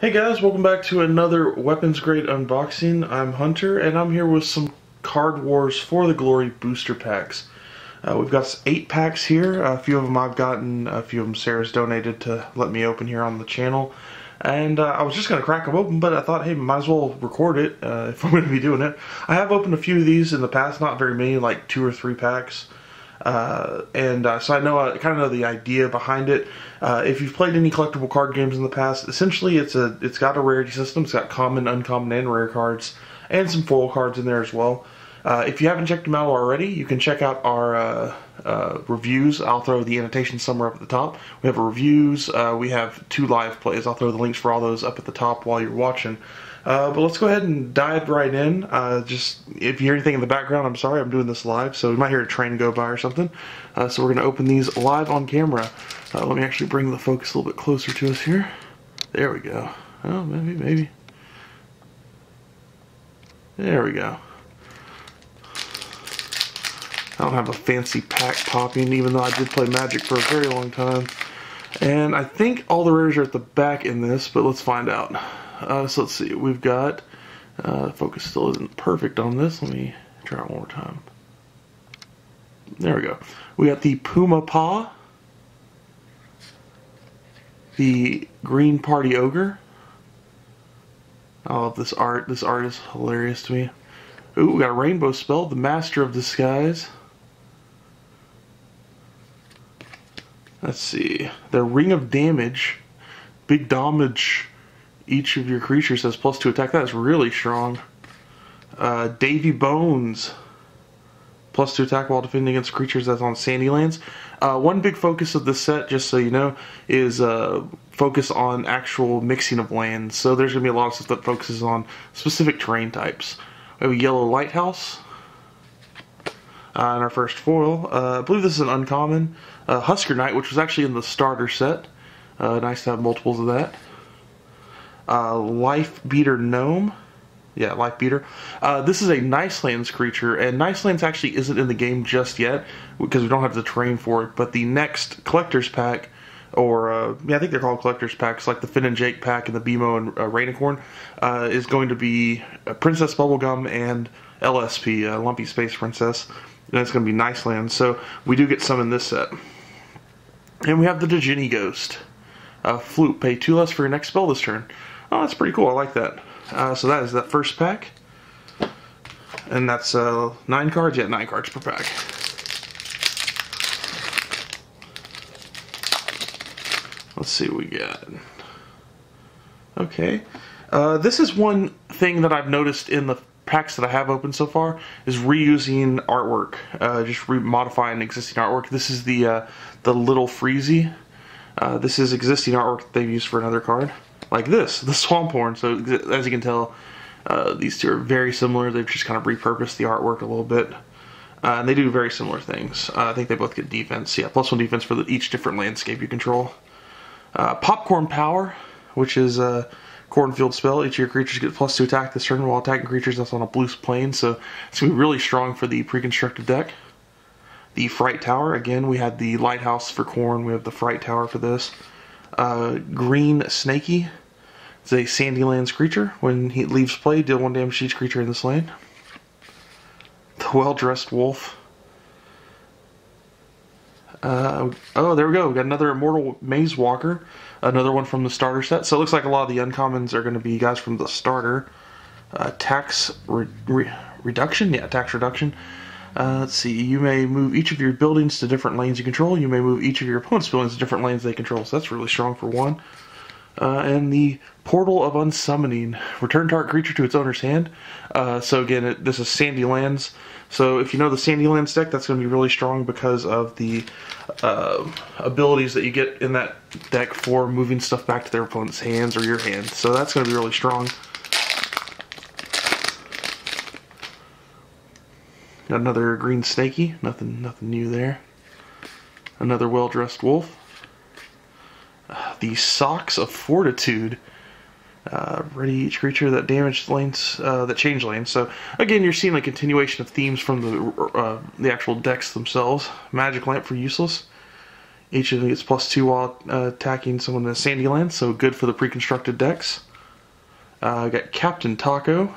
Hey guys, welcome back to another Weaponsgrade unboxing. I'm Hunter, and I'm here with some Card Wars for the Glory booster packs. We've got 8 packs here. A few of them I've gotten, a few of them Sarah's donated to let me open here on the channel. And I was just going to crack them open, but I thought, hey, might as well record it if I'm going to be doing it. I have opened a few of these in the past, not very many, like 2 or 3 packs. So I kind of know the idea behind it. If you've played any collectible card games in the past, essentially it's got a rarity system. It's got common, uncommon, and rare cards, and some foil cards in there as well. If you haven't checked them out already, you can check out our reviews. I'll throw the annotation somewhere up at the top. We have reviews. We have 2 live plays. I'll throw the links for all those up at the top while you're watching. But let's go ahead and dive right in. Just if you hear anything in the background, I'm sorry, I'm doing this live, so you might hear a train go by or something. So we're going to open these live on camera. Let me actually bring the focus a little bit closer to us here. There we go. Oh, maybe. There we go. I don't have a fancy pack popping, even though I did play Magic for a very long time. And I think all the rares are at the back in this, but let's find out. So let's see, we've got, focus still isn't perfect on this. Let me try it one more time. There we go. We got the Puma Paw, the Green Party Ogre. I love this art. This art is hilarious to me. Ooh, we got a Rainbow Spell, the Master of Disguise. Let's see, the Ring of Damage, big damage. Each of your creatures has +2 attack. That is really strong. Davy Bones, +2 attack while defending against creatures that's on sandy lands. One big focus of this set, just so you know, is focus on actual mixing of lands. So there's going to be a lot of stuff that focuses on specific terrain types. We have a Yellow Lighthouse in our first foil. I believe this is an uncommon. Husker Knight, which was actually in the starter set. Nice to have multiples of that. Life Beater Gnome. Yeah, Life Beater. This is a Nice Lands creature, and Nice Lands actually isn't in the game just yet because we don't have the terrain for it, but the next Collector's Pack, or yeah, I think they're called Collector's Packs, like the Finn and Jake pack and the BMO and Rainicorn, is going to be Princess Bubblegum and LSP, Lumpy Space Princess, and it's going to be Nice Lands, so we do get some in this set. And we have the Djinni Ghost. Flute, pay 2 less for your next spell this turn. Oh, that's pretty cool. I like that. So that is that first pack. And that's 9 cards? Yeah, 9 cards per pack. Let's see what we got. Okay. This is one thing that I've noticed in the packs that I have opened so far, is reusing artwork. Just modifying existing artwork. This is the Little Freezy. This is existing artwork that they've used for another card. Like this, the Swamphorn. So as you can tell, these two are very similar. They've just kind of repurposed the artwork a little bit. And they do very similar things. I think they both get defense. Yeah, +1 defense for each different landscape you control. Popcorn Power, which is a cornfield spell. Each of your creatures get +2 attack this turn while attacking creatures that's on a blue plane. So it's going to be really strong for the pre-constructed deck. The Fright Tower, again, we had the Lighthouse for Corn, we have the Fright Tower for this. Green Snaky, it's a Sandy Lands creature. When he leaves play, deal 1 damage to each creature in this lane. The Well-Dressed Wolf. Oh, there we go, we got another Immortal Maze Walker, another one from the starter set. So it looks like a lot of the uncommons are going to be guys from the starter. Tax Reduction? Yeah, Tax Reduction. Let's see, you may move each of your buildings to different lanes you control. You may move each of your opponent's buildings to different lanes they control. So that's really strong for 1. And the Portal of Unsummoning. Return target creature to its owner's hand. So again, this is Sandy Lands. So if you know the Sandy Lands deck, that's going to be really strong because of the abilities that you get in that deck for moving stuff back to their opponent's hands or your hand. So that's going to be really strong. Got another Green Snaky, nothing new there. Another Well-Dressed Wolf. The Socks of Fortitude. Ready each creature that damaged lanes, that change lanes. So again, you're seeing a continuation of themes from the actual decks themselves. Magic Lamp for useless. Each of them gets +2 while attacking someone in a sandy land, so good for the pre-constructed decks. I got Captain Taco.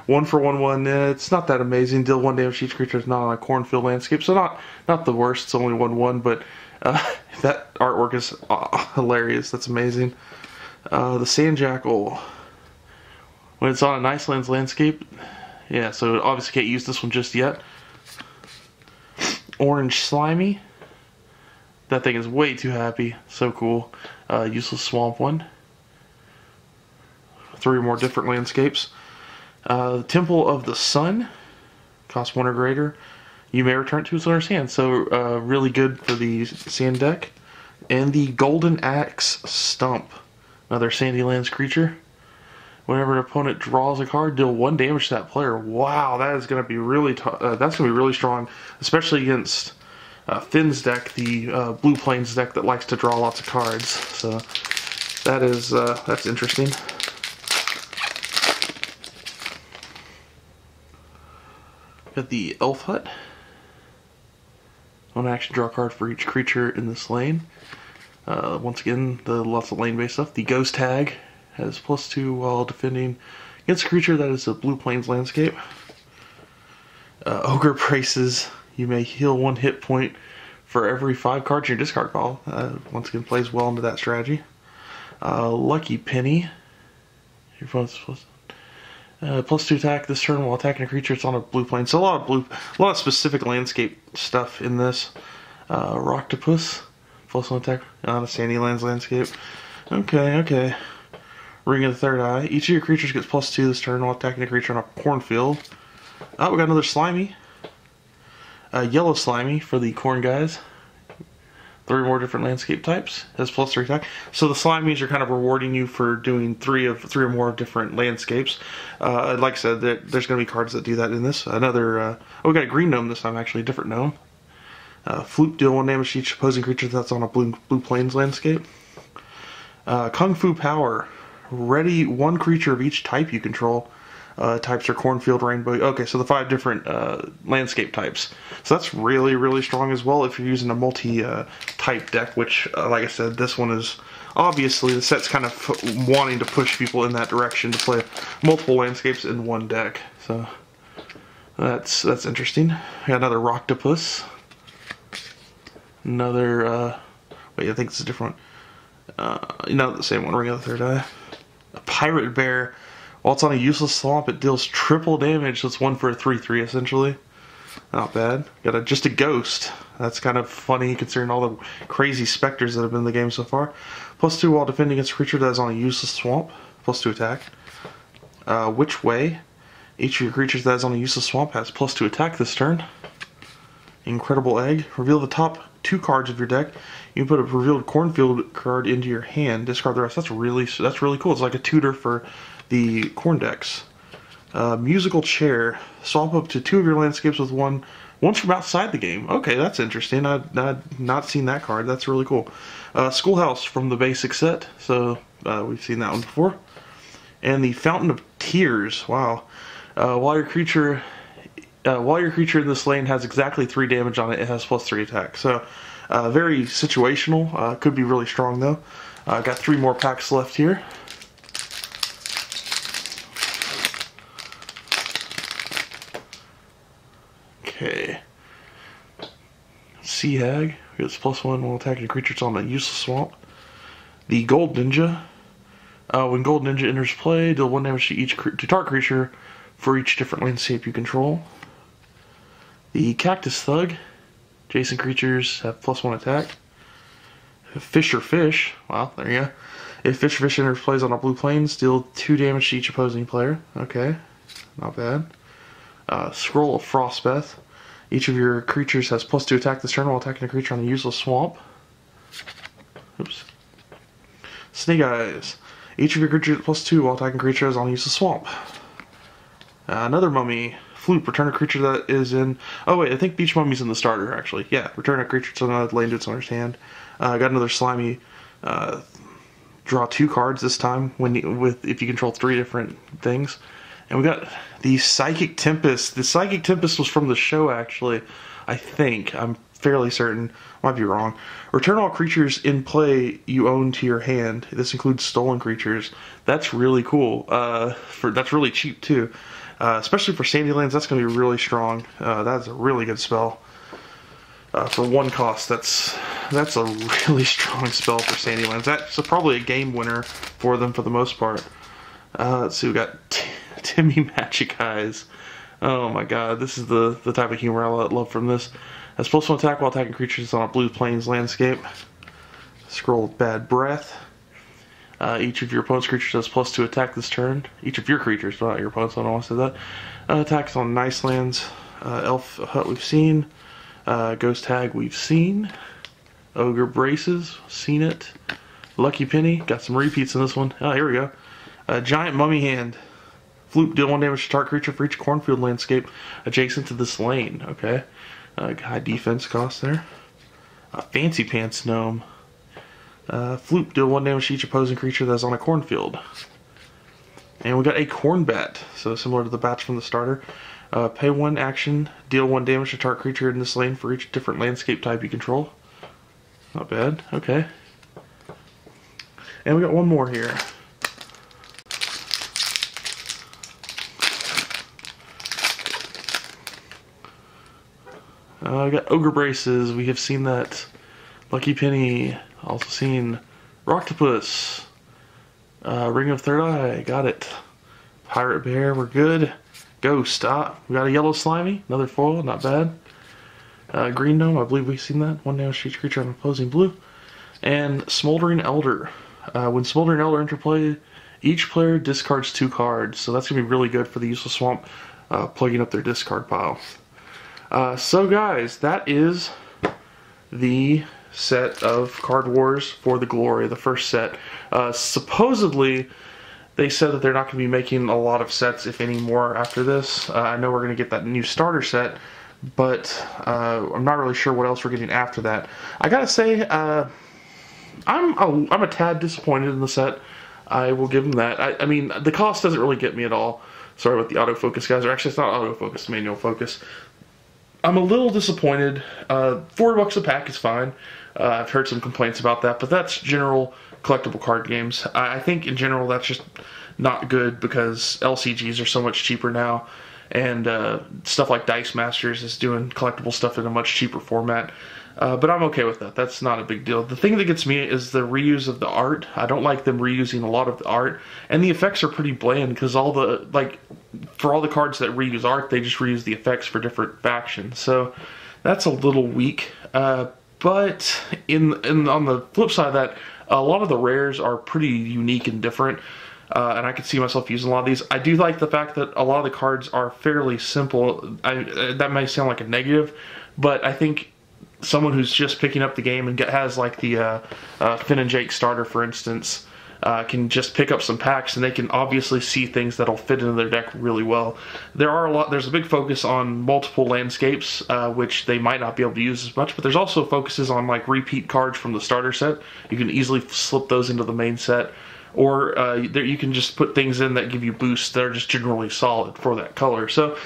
1 for 1/1. It's not that amazing. Deal 1 damage to each creature is not on a cornfield landscape, so not the worst. It's only 1/1, but that artwork is hilarious. That's amazing. The Sandjackal. When it's on a nice landscape, yeah. So obviously can't use this one just yet. Orange Slimy. That thing is way too happy. So cool. Useless Swamp one. 3 more different landscapes. Temple of the Sun, costs 1 or greater. You may return it to its owner's hand, so really good for the sand deck. And the Golden Axe Stump, another Sandy Lands creature. Whenever an opponent draws a card, deal 1 damage to that player. Wow, that is going to be really strong, especially against Finn's deck, the Blue Plains deck that likes to draw lots of cards. So that's interesting. Got the Elf Hut. One action, draw a card for each creature in this lane. Once again, lots of lane-based stuff. The Ghost Tag has +2 while defending against a creature that is a Blue Plains landscape. Ogre Braces. You may heal 1 hit point for every 5 cards in your discard pile. Once again, plays well into that strategy. Lucky Penny. Your opponent's +2 attack this turn while attacking a creature. It's on a Blue Plane. So a lot of specific landscape stuff in this. Rocktopus, +1 attack on a Sandy Lands landscape. Okay. Ring of the Third Eye. Each of your creatures gets +2 this turn while attacking a creature on a cornfield. Oh, we got another Slimy. Yellow Slimy for the corn guys. 3 more different landscape types. Has +3 attack. So the Slimies are kind of rewarding you for doing 3 or more different landscapes. Like I said, there's going to be cards that do that in this. Another. We got a green gnome this time, actually, a different gnome. Floop, deal 1 damage to each opposing creature that's on a Blue Plains landscape. Kung Fu Power. Ready 1 creature of each type you control. Types are cornfield, rainbow. Okay, so the 5 different landscape types. So that's really strong as well if you're using a multi-type deck, which, like I said, this one is obviously the set's kind of wanting to push people in that direction to play multiple landscapes in one deck. So that's interesting. I got another Rocktopus. Another, wait, I think it's a different one. Not the same one, Ring of the Third Eye. A Pirate Bear. While it's on a useless swamp, it deals triple damage, so it's 1 for a 3/3 essentially. Not bad. Got just a Ghost. That's kind of funny considering all the crazy specters that have been in the game so far. +2 while defending against a creature that is on a useless swamp. +2 attack. Which Way? Each of your creatures that is on a useless swamp has +2 attack this turn. Incredible Egg. Reveal the top 2 cards of your deck. You can put a revealed cornfield card into your hand. Discard the rest. That's really cool. It's like a tutor for the corn decks. Musical Chair. Swap up to 2 of your landscapes with one from outside the game. Okay, that's interesting. I've not seen that card. That's really cool. Schoolhouse from the basic set. So we've seen that one before. And the Fountain of Tears. Wow. While your creature in this lane has exactly 3 damage on it, it has +3 attack. So very situational. Could be really strong though. Got 3 more packs left here. Okay. Sea Hag gets +1 while attacking a creature that's on a useless swamp. The Gold Ninja. When Gold Ninja enters play, deal 1 damage to target creature for each different landscape you control. The Cactus Thug. Adjacent creatures have +1 attack. Fisher Fish. Wow, there you go. If Fisher Fish enters plays on a Blue Plains, deal 2 damage to each opposing player. Okay, not bad. Scroll of Frostbeth. Each of your creatures has +2 attack this turn while attacking a creature on a useless swamp. Oops. Snake Eyes. Each of your creatures has +2 while attacking creatures on a useless swamp. Another Mummy. Floop. Return a creature that is in... Oh wait, I think Beach Mummy's in the starter actually. Yeah, return a creature to another lane to its owner's hand. Got another Slimy. Draw 2 cards this time if you control 3 different things. And we got the Psychic Tempest. The Psychic Tempest was from the show, actually. I think. I'm fairly certain. Might be wrong. Return all creatures in play you own to your hand. This includes stolen creatures. That's really cool. That's really cheap too. Especially for Sandylands, that's going to be really strong. That's a really good spell. For 1 cost, that's a really strong spell for Sandylands. That's probably a game winner for them for the most part. Let's see, we got Timmy Magic Eyes. Oh my god, this is the type of humor I love from this. As supposed to attack while attacking creatures on a blue plains landscape. Scroll Bad Breath. Each of your opponent's creatures does +2 attack this turn. Each of your creatures, not your opponent's, I don't want to say that. Attacks on nice lands. Elf Hut we've seen. Ghost Hag we've seen. Ogre Braces, seen it. Lucky Penny, got some repeats in this one. Oh, here we go. Giant Mummy Hand. Floop, deal 1 damage to target creature for each cornfield landscape adjacent to this lane. Okay. High defense cost there. Fancy Pants Gnome. Floop, deal 1 damage to each opposing creature that's on a cornfield. And we got a Corn Bat, so similar to the bats from the starter. Pay 1 action, deal 1 damage to target creature in this lane for each different landscape type you control. Not bad, okay. And we got one more here. We got Ogre Braces, we have seen that. Lucky Penny, also seen Rocktopus. Ring of Third Eye, got it. Pirate Bear, we're good. Ghost, we got a Yellow Slimy, another foil, not bad. Green Gnome, I believe we've seen that. 1 damage to each creature on opposing blue. And Smoldering Elder. When Smoldering Elder enter play, each player discards 2 cards, so that's going to be really good for the Useless Swamp, plugging up their discard pile. So guys, that is the set of Card Wars for the Glory, the first set. Supposedly, they said that they're not going to be making a lot of sets, if any more, after this. I know we're going to get that new starter set, but I'm not really sure what else we're getting after that. I gotta say, I'm a tad disappointed in the set. I will give them that. I mean, the cost doesn't really get me at all. Sorry about the autofocus, guys. Or actually, it's not autofocus, manual focus. I'm a little disappointed. $4 a pack is fine. I've heard some complaints about that, but that's general collectible card games. I think in general that's just not good because LCGs are so much cheaper now, and stuff like Dice Masters is doing collectible stuff in a much cheaper format. But I'm okay with that. That's not a big deal. The thing that gets me is the reuse of the art. I don't like them reusing a lot of the art, and the effects are pretty bland because for all the cards that reuse art, they just reuse the effects for different factions. So that's a little weak. But on the flip side of that, a lot of the rares are pretty unique and different. And I could see myself using a lot of these. I do like the fact that a lot of the cards are fairly simple. That may sound like a negative, but I think someone who's just picking up the game and has like the Finn and Jake starter, for instance, can just pick up some packs and they can obviously see things that'll fit into their deck really well. There's a big focus on multiple landscapes, which they might not be able to use as much, but there's also focuses on like repeat cards from the starter set. You can easily slip those into the main set. Or you can just put things in that give you boosts that are just generally solid for that color. So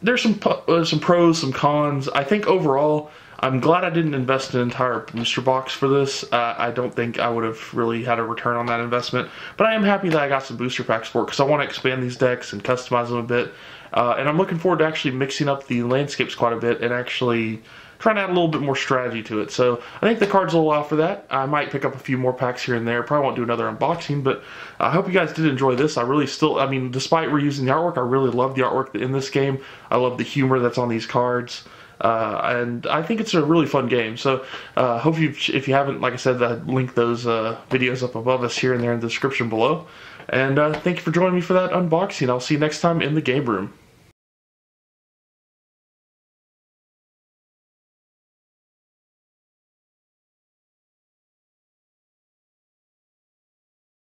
there's some pros, some cons. I think overall, I'm glad I didn't invest an entire booster box for this. I don't think I would have really had a return on that investment. But I am happy that I got some booster packs for it because I want to expand these decks and customize them a bit. And I'm looking forward to actually mixing up the landscapes quite a bit and actually trying to add a little bit more strategy to it. So I think the cards will allow for that. I might pick up a few more packs here and there. Probably won't do another unboxing, but I hope you guys did enjoy this. I mean, despite reusing the artwork, I really love the artwork in this game. I love the humor that's on these cards. And I think it's a really fun game. So hope if you haven't, like I said, link those videos up above us here and there in the description below. And thank you for joining me for that unboxing. I'll see you next time in the game room.